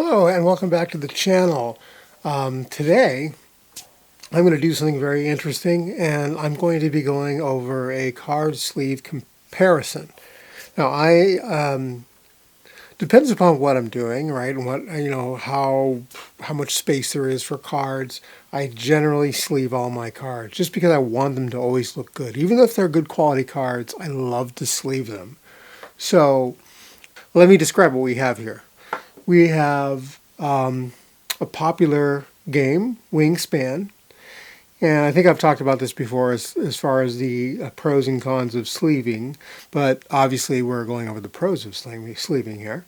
Hello and welcome back to the channel. Today I'm going to do something very interesting, and I'm going to be going over a card sleeve comparison. Now depends upon what I'm doing, right, and what how much space there is for cards. I generally sleeve all my cards just because I want them to always look good. Even if they're good quality cards, I love to sleeve them. So let me describe what we have here. We have a popular game, Wingspan, and I think I've talked about this before as far as the pros and cons of sleeving, but obviously we're going over the pros of sleeving here.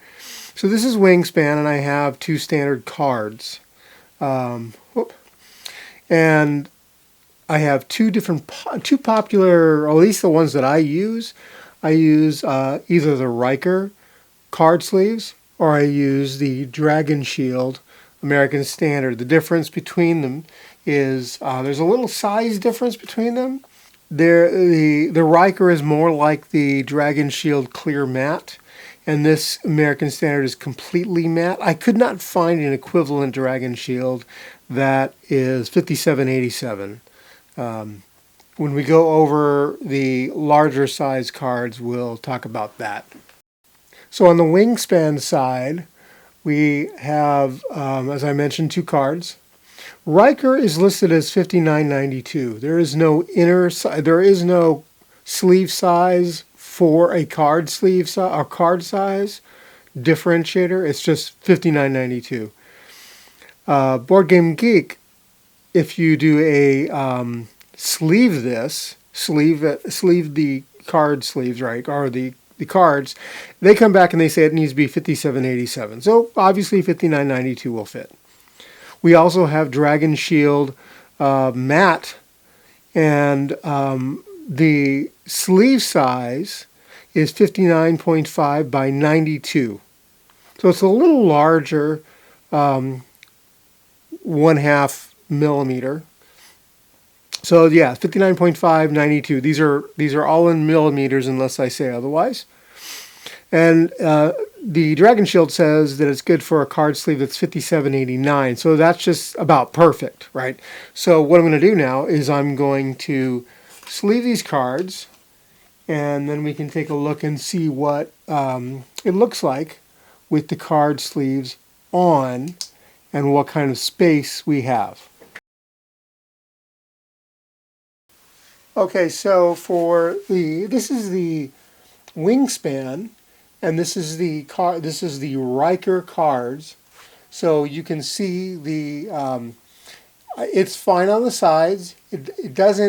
So this is Wingspan, and I have two standard cards. And I have two popular, or at least the ones that I use. I use either the Riker card sleeves, or I use the Dragon Shield American Standard. The difference between them is there's a little size difference between them. The Riker is more like the Dragon Shield Clear Matte, and this American Standard is completely matte. I could not find an equivalent Dragon Shield that is 5787. When we go over the larger size cards, we'll talk about that. So on the Wingspan side, we have, as I mentioned, two cards. Riker is listed as 5992. There is no sleeve size for a card sleeve or card size differentiator. It's just 5992. Board Game Geek, if you do a sleeve the card sleeves, right, or the cards, they come back and they say it needs to be 5787. So obviously 5992 will fit. We also have Dragon Shield matte, and the sleeve size is 59.5 by 92. So it's a little larger, 1/2 millimeter. So yeah, 59.5, 92. These are all in millimeters unless I say otherwise. And the Dragon Shield says that it's good for a card sleeve that's 5789. So that's just about perfect, right? So what I'm going to do now is I'm going to sleeve these cards, and then we can take a look and see what it looks like with the card sleeves on and what kind of space we have. Okay, so this is the Wingspan, and this is the Riker cards. So you can see it's fine on the sides. It goes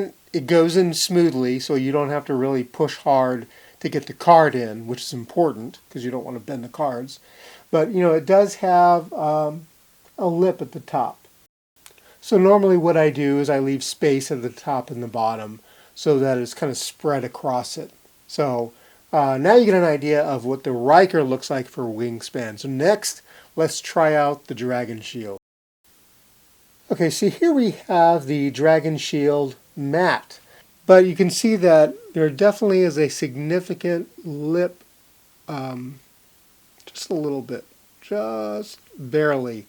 in smoothly, so you don't have to really push hard to get the card in, which is important because you don't want to bend the cards. But it does have a lip at the top. So normally what I do is I leave space at the top and the bottom, so that it's kind of spread across it. So now you get an idea of what the Riker looks like for Wingspan. So next, let's try out the Dragon Shield. Okay, so here we have the Dragon Shield matte. But you can see that there definitely is a significant lip, just a little bit, just barely.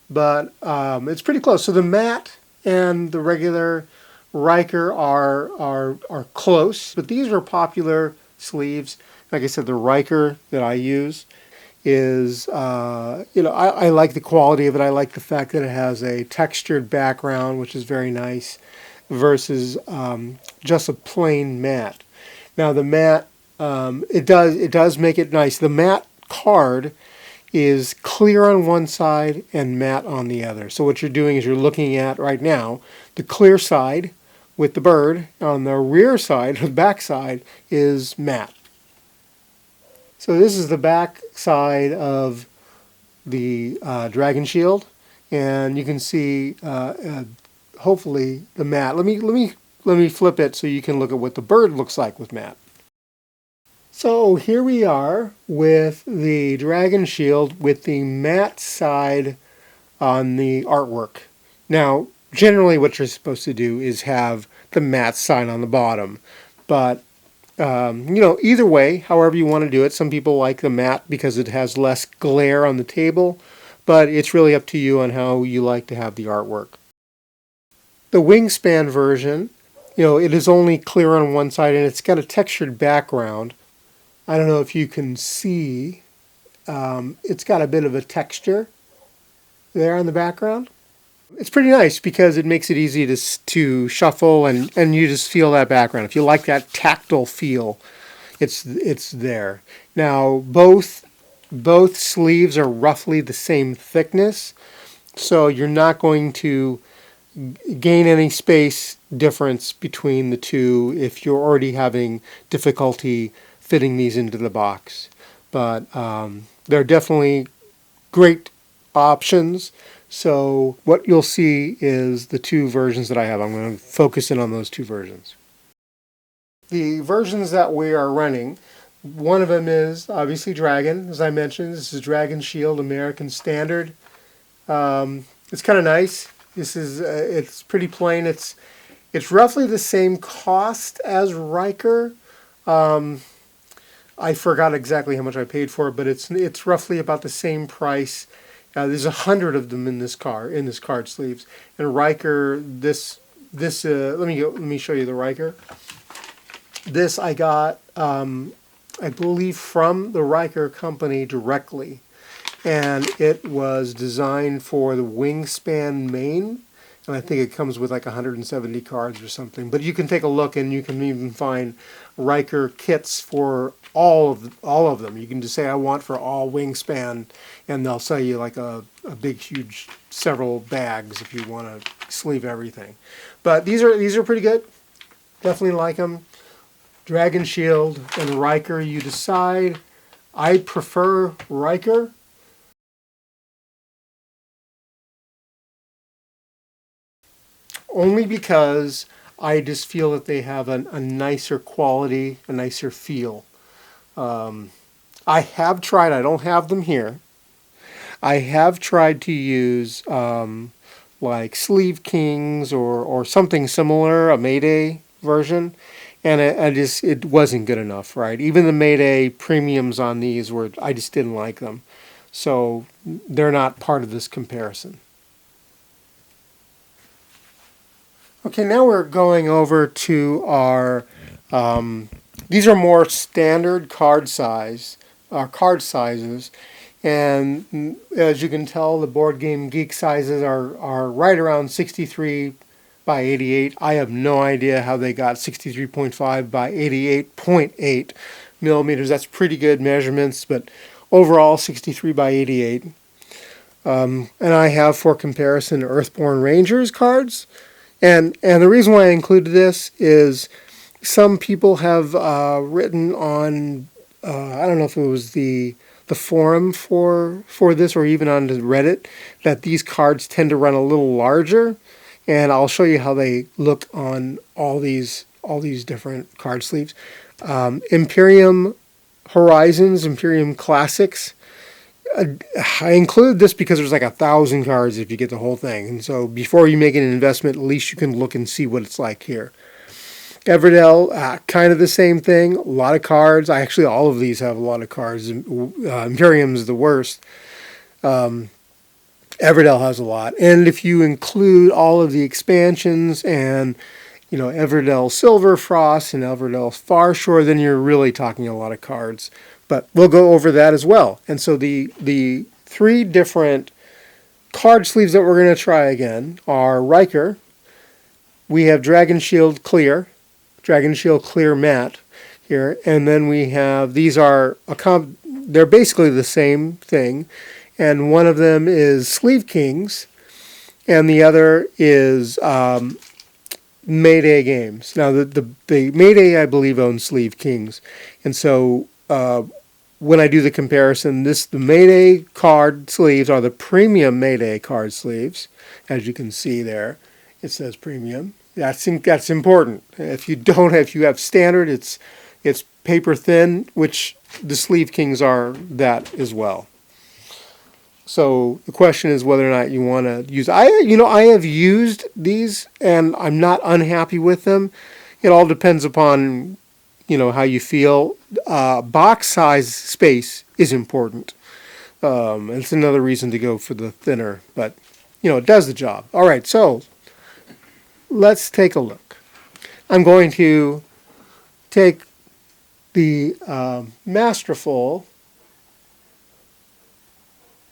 But it's pretty close. So the matte and the regular Riker are close, but these are popular sleeves. Like I said, the Riker that I use is, I like the quality of it. I like the fact that it has a textured background, which is very nice, versus just a plain matte. Now the matte, it does make it nice. The matte card is clear on one side and matte on the other. So what you're doing is you're looking at right now the clear side with the bird. On the rear side, the back side, is matte. So this is the back side of the Dragon Shield, and you can see hopefully the matte. Let me flip it so you can look at what the bird looks like with matte. So here we are with the Dragon Shield with the matte side on the artwork. Now, generally what you're supposed to do is have the matte side on the bottom. But, either way, however you want to do it. Some people like the matte because it has less glare on the table. but it's really up to you on how you like to have the artwork. The Wingspan version, it is only clear on one side and it's got a textured background. I don't know if you can see, it's got a bit of a texture there on the background. It's pretty nice because it makes it easy to shuffle and you just feel that background. If you like that tactile feel, it's there. Now both sleeves are roughly the same thickness, so you're not going to gain any space difference between the two if you're already having difficulty fitting these into the box. But they're definitely great options. So what you'll see is the two versions that I have. I'm going to focus in on those two versions. The versions that we are running, one of them is obviously Dragon, as I mentioned. This is Dragon Shield American Standard. It's kind of nice. This is it's pretty plain. It's roughly the same cost as Riker. I forgot exactly how much I paid for it, but it's roughly about the same price. There's 100 of them in this card sleeves. And Riker, let me show you the Riker. This I got, I believe, from the Riker company directly, and it was designed for the Wingspan main. And I think it comes with like 170 cards or something. But you can take a look, and you can even find Riker kits for all of them. You can just say, I want for all Wingspan, and they'll sell you like a big, huge, several bags if you want to sleeve everything. But these are pretty good. Definitely like them. Dragon Shield and Riker, you decide. I prefer Riker. Only because I just feel that they have a nicer quality, a nicer feel. I have tried, I don't have them here, I have tried to use like Sleeve Kings or something similar, a Mayday version, and it wasn't good enough, right? Even the Mayday premiums on these I just didn't like them. So they're not part of this comparison. Okay, now we're going over to our, these are more standard card sizes, and as you can tell, the Board Game Geek sizes are right around 63 by 88. I have no idea how they got 63.5 by 88.8 millimeters. That's pretty good measurements, but overall 63 by 88. And I have, for comparison, Earthborne Rangers cards. And the reason why I included this is some people have written on, I don't know if it was the forum for this or even on Reddit, that these cards tend to run a little larger. And I'll show you how they look on all these different card sleeves. Imperium Horizons, Imperium Classics. I included this because there's like 1,000 cards if you get the whole thing. And so before you make an investment, at least you can look and see what it's like here. Everdell, kind of the same thing. A lot of cards. Actually, all of these have a lot of cards. Imperium's the worst. Everdell has a lot. And if you include all of the expansions and, Everdell Silver Frost and Everdell Farshore, then you're really talking a lot of cards. But we'll go over that as well. And so the three different card sleeves that we're going to try again are Riker. We have Dragon Shield Clear Matte here. And then we have, they're basically the same thing. And one of them is Sleeve Kings, and the other is Mayday Games. Now, the Mayday, I believe, owns Sleeve Kings. And so when I do the comparison, the Mayday card sleeves are the premium Mayday card sleeves. As you can see there, it says premium. That's important. If you have standard, it's paper thin, which the Sleeve Kings are that as well. So the question is whether or not you want to use. I have used these, and I'm not unhappy with them. It all depends upon how you feel. Box size space is important. It's another reason to go for the thinner, but it does the job. All right, so let's take a look. I'm going to take the Masterful.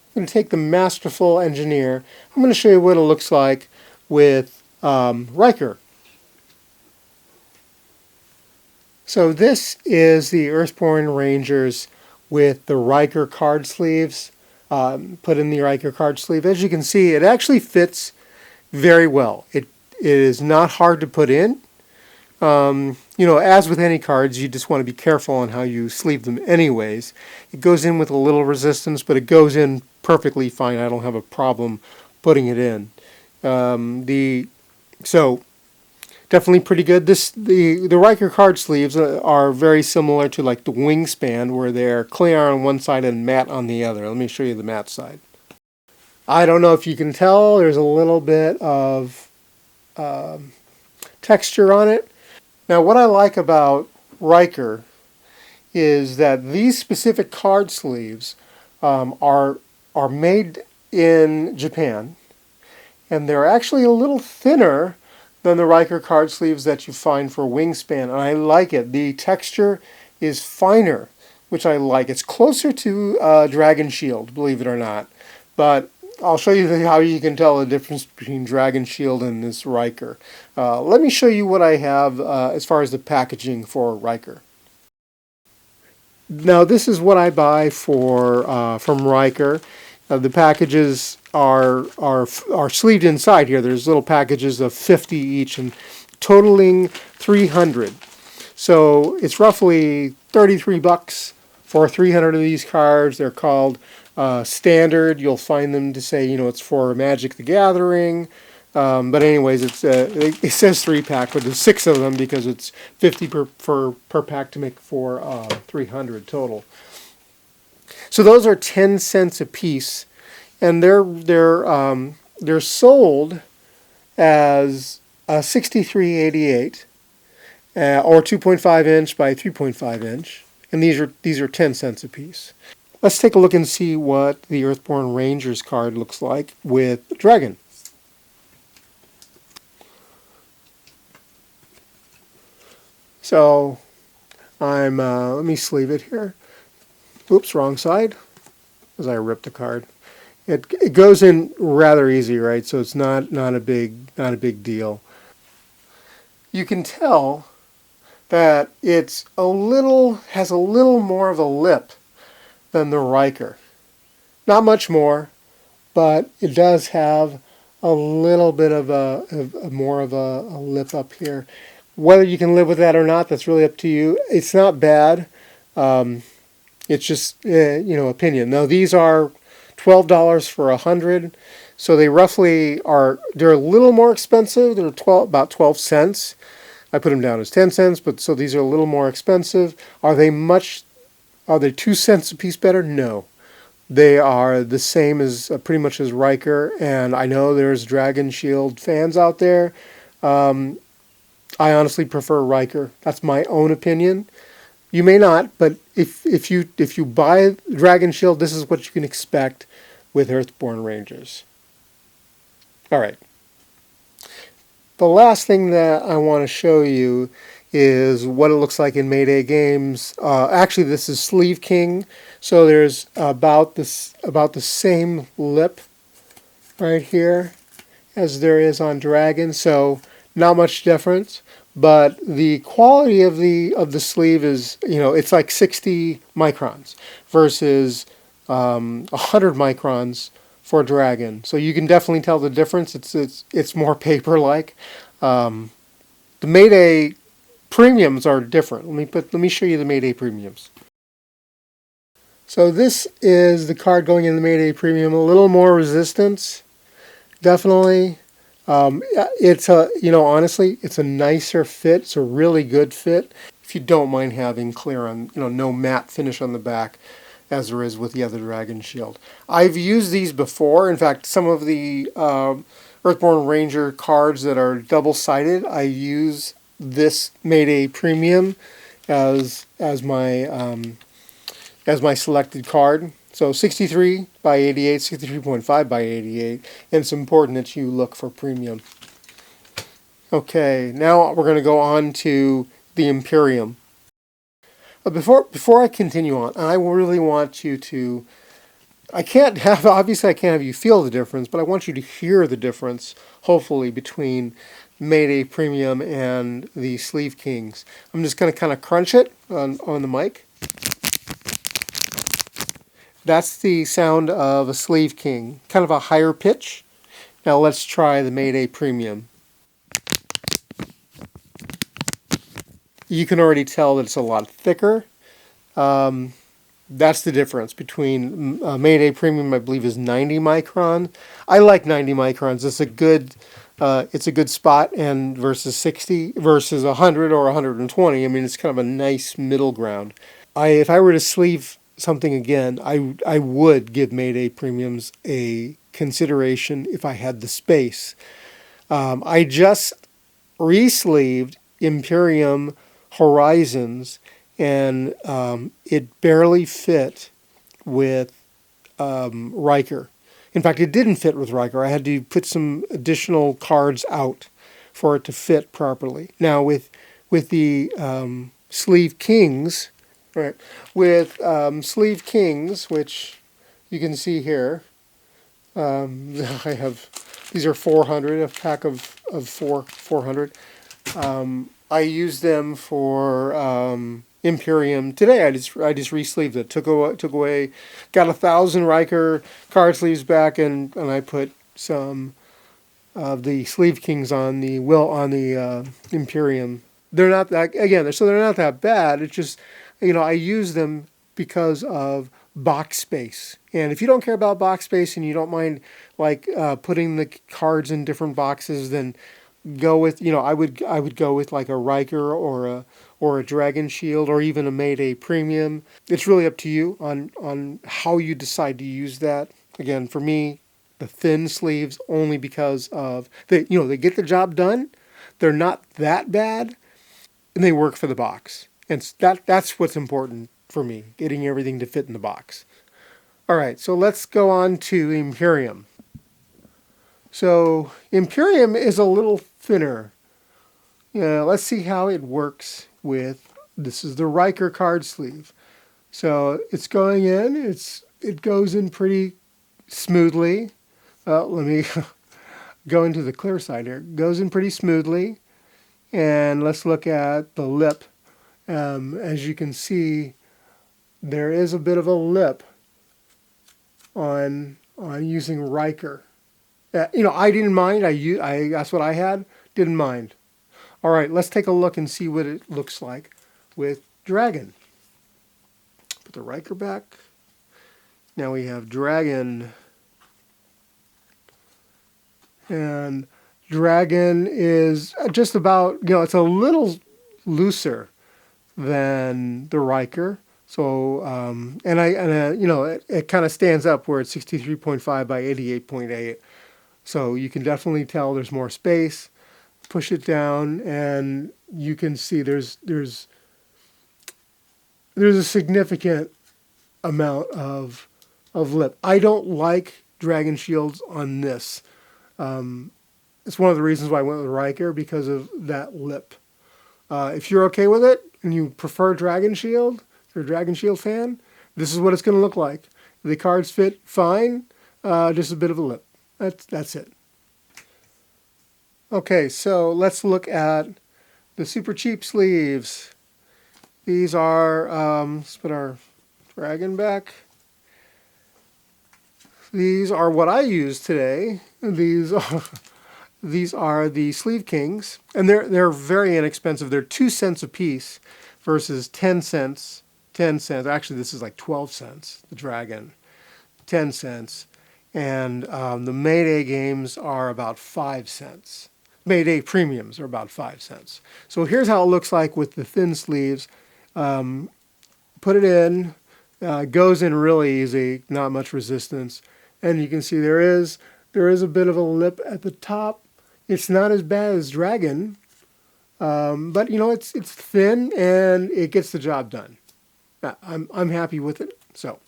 I'm going to take the Masterful Engineer. I'm going to show you what it looks like with Riker. So this is the Earthborne Rangers with the Riker card sleeves. Put in the Riker card sleeve. As you can see, it actually fits very well. It is not hard to put in. As with any cards, you just want to be careful on how you sleeve them anyways. It goes in with a little resistance, but it goes in perfectly fine. I don't have a problem putting it in. So definitely pretty good. The Riker card sleeves are very similar to like the Wingspan, where they're clear on one side and matte on the other. Let me show you the matte side. I don't know if you can tell, there's a little bit of texture on it. Now, what I like about Riker is that these specific card sleeves are made in Japan, and they're actually a little thinner than the Riker card sleeves that you find for Wingspan, and I like it. The texture is finer, which I like. It's closer to Dragon Shield, believe it or not, but I'll show you how you can tell the difference between Dragon Shield and this Riker. Let me show you what I have as far as the packaging for Riker. Now this is what I buy from Riker. The packages are sleeved inside here. There's little packages of 50 each and totaling 300. So it's roughly $33 for 300 of these cards. They're called standard. You'll find them to say, it's for Magic the Gathering. But anyways, it says 3-pack, but there's 6 of them because it's 50 per pack to make for 300 total. So those are 10 cents a piece, and they're sold as 6388 or 2.5 inch by 3.5 inch, and these are 10 cents a piece. Let's take a look and see what the Earthborne Rangers card looks like with Dragon. So let me sleeve it here. Oops, wrong side, as I ripped the card. It goes in rather easy, right? So it's not a big deal. You can tell that has a little more of a lip than the Riker. Not much more, but it does have a little bit of more of a lip up here. Whether you can live with that or not, that's really up to you. It's not bad. It's just opinion. Now these are $12 for 100, so they roughly are. They're a little more expensive. They're about 12 cents. I put them down as 10 cents, but so these are a little more expensive. Are they 2 cents a piece better? No. They are the same as pretty much as Riker, and I know there's Dragon Shield fans out there. I honestly prefer Riker. That's my own opinion. You may not, but if you buy Dragon Shield, this is what you can expect with Earthborne Rangers. All right. The last thing that I want to show you is what it looks like in Mayday games. Actually, this is Sleeve King, so there's about the same lip right here as there is on Dragon, so not much difference. But the quality of the sleeve is, it's like 60 microns versus 100 microns for Dragon. So you can definitely tell the difference. It's more paper-like. The Mayday premiums are different. Let me show you the Mayday premiums. So this is the card going in the Mayday premium. A little more resistance, definitely. Honestly, it's a nicer fit. It's a really good fit. If you don't mind having clear on, no matte finish on the back, as there is with the other Dragon Shield. I've used these before. In fact, some of the Earthborne Ranger cards that are double-sided, I use this Mayday Premium as my selected card. So 63 by 88, 63.5 by 88, and it's important that you look for premium. Okay, now we're going to go on to the Imperium. But before I continue on, I really want you to, obviously I can't have you feel the difference, but I want you to hear the difference, hopefully, between Mayday Premium and the Sleeve Kings. I'm just going to kind of crunch it on the mic. That's the sound of a Sleeve King, kind of a higher pitch. Now let's try the Mayday Premium. You can already tell that it's a lot thicker. That's the difference between Mayday Premium, I believe, is 90 micron. I like 90 microns. It's a good spot, and versus 60 versus 100 or 120. I mean, it's kind of a nice middle ground. If I were to sleeve something again, I would give Mayday Premiums a consideration if I had the space. I just re-sleeved Imperium Horizons, and it barely fit with Riker. In fact, it didn't fit with Riker. I had to put some additional cards out for it to fit properly. Now, with the Sleeve Kings, right? With Sleeve Kings, which you can see here, I have, these are 400, a pack of 400. I used them for Imperium today. I just re-sleeved it. Took away, got 1,000 Riker card sleeves back, and I put some of the Sleeve Kings on the Imperium. They're not that, again, so they're not that bad. It's just, I use them because of box space. And if you don't care about box space and you don't mind putting the cards in different boxes, then go with, I would go with like a Riker or a Dragon Shield or even a Mayday Premium. It's really up to you on how you decide to use that. Again, for me, the thin sleeves only because of they get the job done. They're not that bad, and they work for the box. And that's what's important for me, getting everything to fit in the box. All right, so let's go on to Imperium. So Imperium is a little thinner. Let's see how it works with, this is the Riker card sleeve. So it's going in, it goes in pretty smoothly. Let me go into the clear side here. It goes in pretty smoothly. And let's look at the lip. As you can see, there is a bit of a lip on using Riker. I didn't mind. That's what I had. Didn't mind. All right, let's take a look and see what it looks like with Dragon. Put the Riker back. Now we have Dragon. And Dragon is just about, it's a little looser than the Riker. So, it kind of stands up where it's 63.5 by 88.8. So you can definitely tell there's more space. Push it down, and you can see there's a significant amount of lip. I don't like Dragon Shields on this. It's one of the reasons why I went with Riker, because of that lip. If you're okay with it and you prefer Dragon Shield, if you're a Dragon Shield fan, this is what it's going to look like. The cards fit fine, just a bit of a lip. That's it. Okay, so let's look at the super cheap sleeves. These are, let's put our Dragon back. These are what I use today. These are the Sleeve Kings, and they're very inexpensive. They're 2 cents a piece versus 10 cents. 10 cents. Actually, this is like 12 cents. The Dragon, 10 cents, and the Mayday games are about 5 cents. Mayday Premiums are about 5 cents. So here's how it looks like with the thin sleeves. Put it in. Goes in really easy. Not much resistance, and you can see there is a bit of a lip at the top. It's not as bad as Dragon, but it's thin and it gets the job done. I'm happy with it. So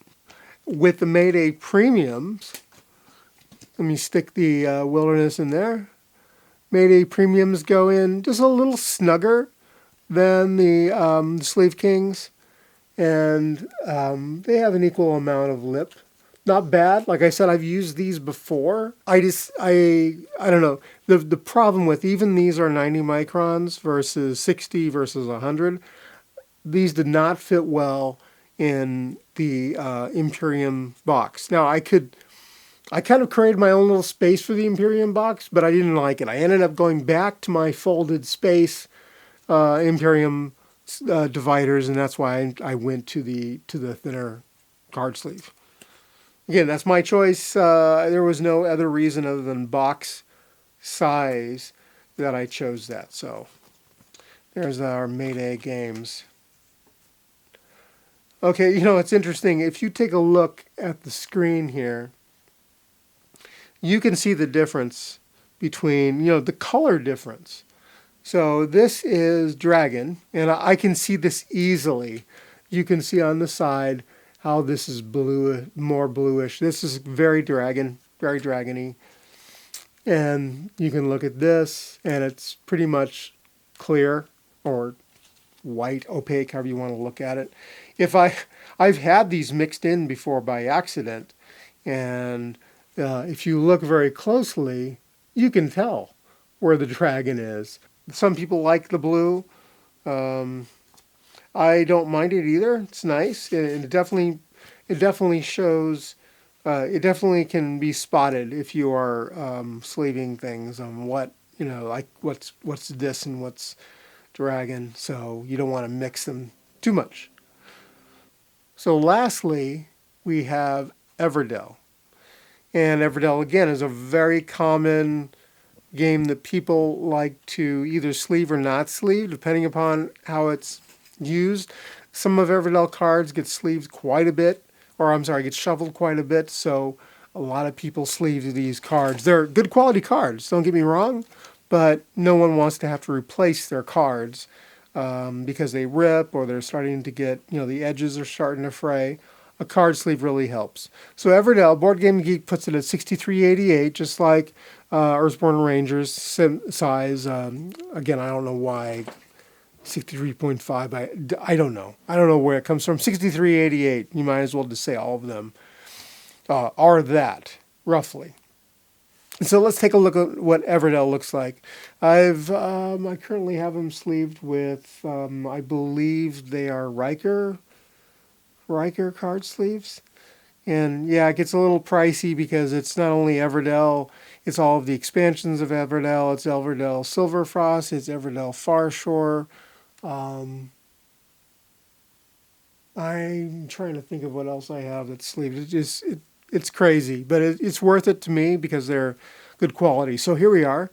With the Mayday Premiums, let me stick the Wilderness in there. Mayday Premiums go in just a little snugger than the Sleeve Kings, and they have an equal amount of lip. Not bad. Like I said, I've used these before. I don't know. The problem with even these are 90 microns versus 60 versus 100. These did not fit well in the Imperium box. Now I kind of created my own little space for the Imperium box, but I didn't like it. I ended up going back to my folded space Imperium dividers, and that's why I went to the thinner card sleeve. Again, that's my choice. There was no other reason other than box size that I chose that. So there's our Mayday games. Okay, it's interesting. If you take a look at the screen here, you can see the difference between, the color difference. So this is Dragon, and I can see this easily. You can see on the side how this is blue, more bluish. This is very dragon, very dragony. And you can look at this, and it's pretty much clear or white, opaque, however you want to look at it. I've had these mixed in before by accident, and if you look very closely, you can tell where the dragon is. Some people like the blue. I don't mind it either. It's nice. It definitely shows. It definitely can be spotted if you are sleeving things on what like what's this and what's dragon. So you don't want to mix them too much. So lastly, we have Everdell, and Everdell again is a very common game that people like to either sleeve or not sleeve, depending upon how it's used. Some of Everdell cards get sleeved quite a bit, get shuffled quite a bit, so a lot of people sleeve these cards. They're good quality cards, don't get me wrong, but no one wants to have to replace their cards because they rip or they're starting to get, the edges are starting to fray. A card sleeve really helps. So Everdell, Board Game Geek puts it at 6388, just like Earthborne Rangers size. Again, I don't know why 63.5. I don't know. I don't know where it comes from. 6388. You might as well just say all of them are that, roughly. So let's take a look at what Everdell looks like. I currently have them sleeved with, I believe they are Riker card sleeves. And yeah, it gets a little pricey because it's not only Everdell, it's all of the expansions of Everdell. It's Everdell Silverfrost, it's Everdell Farshore. I'm trying to think of what else I have that's sleeved. It's crazy, but it's worth it to me because they're good quality. So here we are.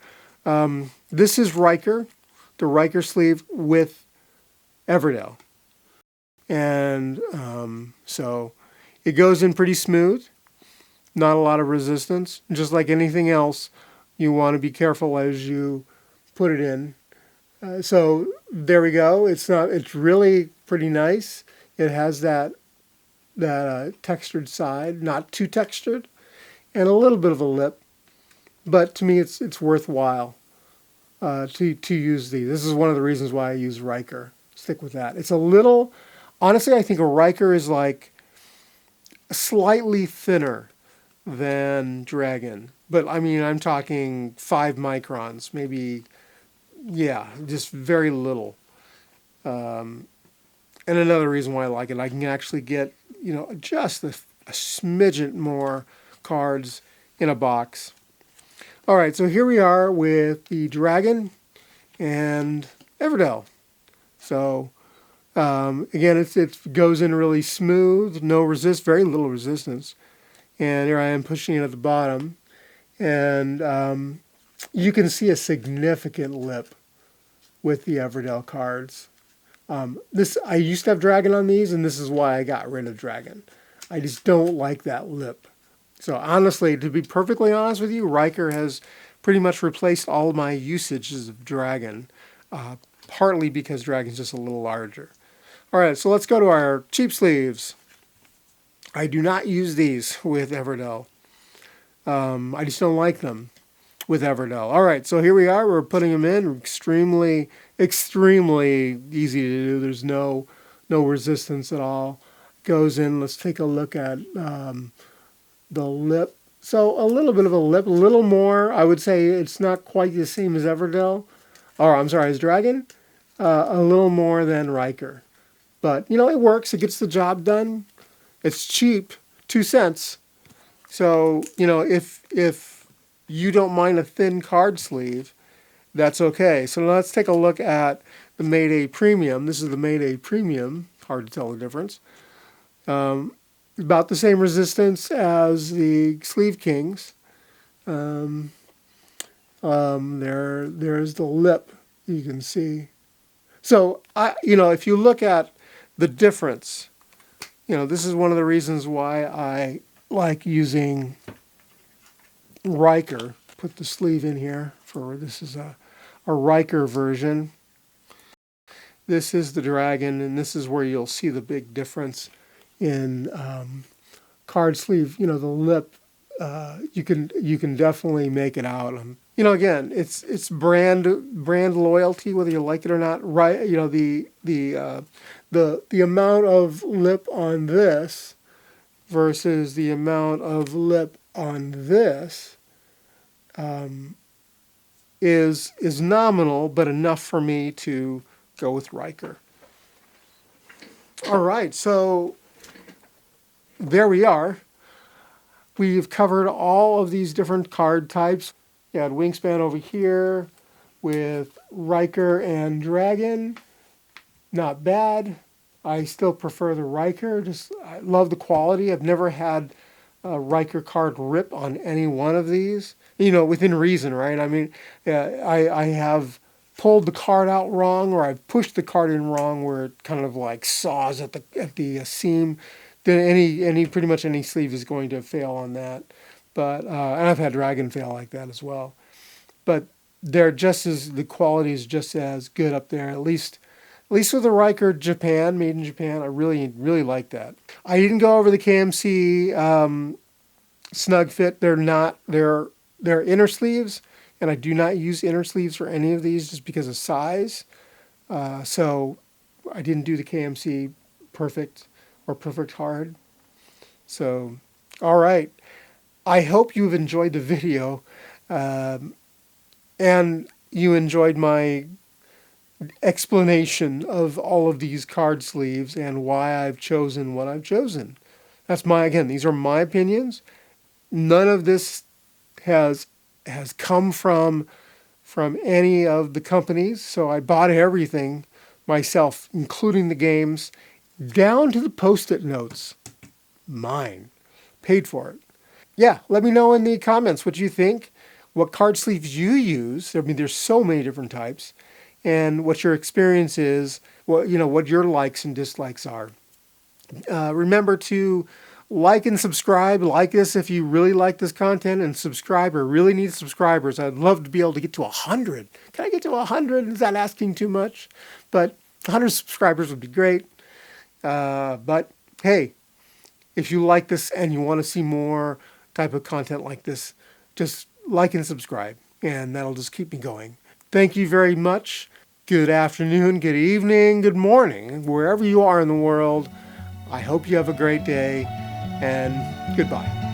This is Riker, the Riker sleeve with Everdell. And so it goes in pretty smooth, not a lot of resistance. Just like anything else, you want to be careful as you put it in. So there we go. It's really pretty nice. It has that textured side, not too textured, and a little bit of a lip. But to me, it's worthwhile to use these. This is one of the reasons why I use Riker. Stick with that. It's a little. Honestly, I think a Riker is like slightly thinner than Dragon. But I mean, I'm talking 5 microns, maybe, just very little. And another reason why I like it, I can actually get, just a smidgen more cards in a box. All right, so here we are with the Dragon and Everdell. So again, it goes in really smooth, very little resistance. And here I am pushing it at the bottom. And you can see a significant lip with the Everdell cards. I used to have Dragon on these, and this is why I got rid of Dragon. I just don't like that lip. So honestly, to be perfectly honest with you, Riker has pretty much replaced all of my usages of Dragon, partly because Dragon's just a little larger. All right, so let's go to our cheap sleeves. I do not use these with Everdell. I just don't like them with Everdell. All right, so here we are. We're putting them in. Extremely, extremely easy to do. There's no resistance at all. Goes in. Let's take a look at the lip. So a little bit of a lip, a little more. I would say it's not quite the same as Everdell. Or I'm sorry, as Dragon. A little more than Riker. But, it works. It gets the job done. It's cheap, 2 cents. So, if you don't mind a thin card sleeve, that's okay. So let's take a look at the Mayday Premium. This is the Mayday Premium. Hard to tell the difference. About the same resistance as the Sleeve Kings. There's the lip, you can see. So, if you look at the difference, this is one of the reasons why I like using Riker. Put the sleeve in here this is a Riker version. This is the Dragon, and this is where you'll see the big difference in card sleeve. The lip, you can definitely make it out. Again, it's brand loyalty, whether you like it or not. Right? The amount of lip on this versus the amount of lip on this is nominal, but enough for me to go with Riker. All right, so there we are. We've covered all of these different card types. You had Wingspan over here with Riker and Dragon. Not bad. I still prefer the Riker. I love the quality. I've never had a Riker card rip on any one of these. Within reason, right? I mean, I have pulled the card out wrong, or I've pushed the card in wrong, where it kind of like saws at the seam. Then pretty much any sleeve is going to fail on that. But and I've had Dragon fail like that as well. But the quality is just as good up there. At least with the Riker Japan, made in Japan, I really, really like that. I didn't go over the KMC Snug Fit. They're inner sleeves, and I do not use inner sleeves for any of these just because of size. So I didn't do the KMC Perfect or Perfect Hard. So, all right. I hope you've enjoyed the video, and you enjoyed my explanation of all of these card sleeves and why I've chosen what I've chosen. These are my opinions. None of this has come from any of the companies, so I bought everything myself, including the games, down to the post-it notes. Mine. Paid for it. Yeah, let me know in the comments what you think, what card sleeves you use. I mean, there's so many different types, and what your experience is, what your likes and dislikes are. Remember to like and subscribe. Like this if you really like this content, and subscribe. I really need subscribers. I'd love to be able to get to 100. Can I get to 100? Is that asking too much? But 100 subscribers would be great. But hey, if you like this and you want to see more type of content like this, just like and subscribe, and that'll just keep me going. Thank you very much. Good afternoon, good evening, good morning, wherever you are in the world. I hope you have a great day, and goodbye.